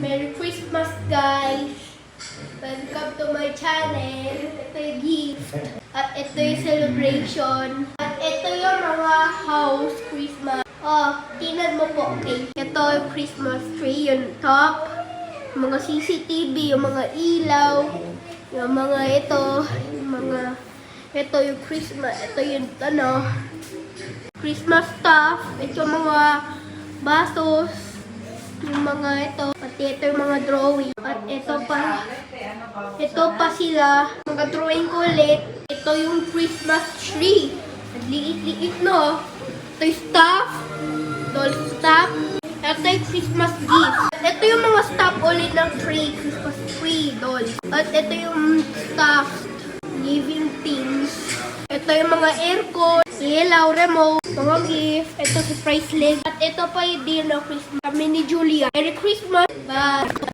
Merry Christmas, guys! Welcome to my channel. Ito yung gift. At ito yung celebration. At ito yung mga house Christmas. Oh, tingnan mo po, okay? Ito yung Christmas tree, yung top. Yung mga CCTV, yung mga ilaw. Yung mga ito. Yung mga... Ito yung Christmas. Ito yung Christmas stuff. Ito yung mga basos. Yung mga ito. Pati ito yung mga drawing. At ito pa sila. Mga drawing ko ulit. Ito yung Christmas tree. At liit-liit, no? Ito yung stuff. Doll stuff. Ito yung Christmas gift. Ito yung mga stuff ulit ng tree. Christmas tree doll. At ito yung stuff. Living things. Ito yung mga aircon. Ilaw, remote. Mga gift. Ito surprise leg. At ito pa yung deal ng Christmas. Kami ni Julia. Merry Christmas. Bye.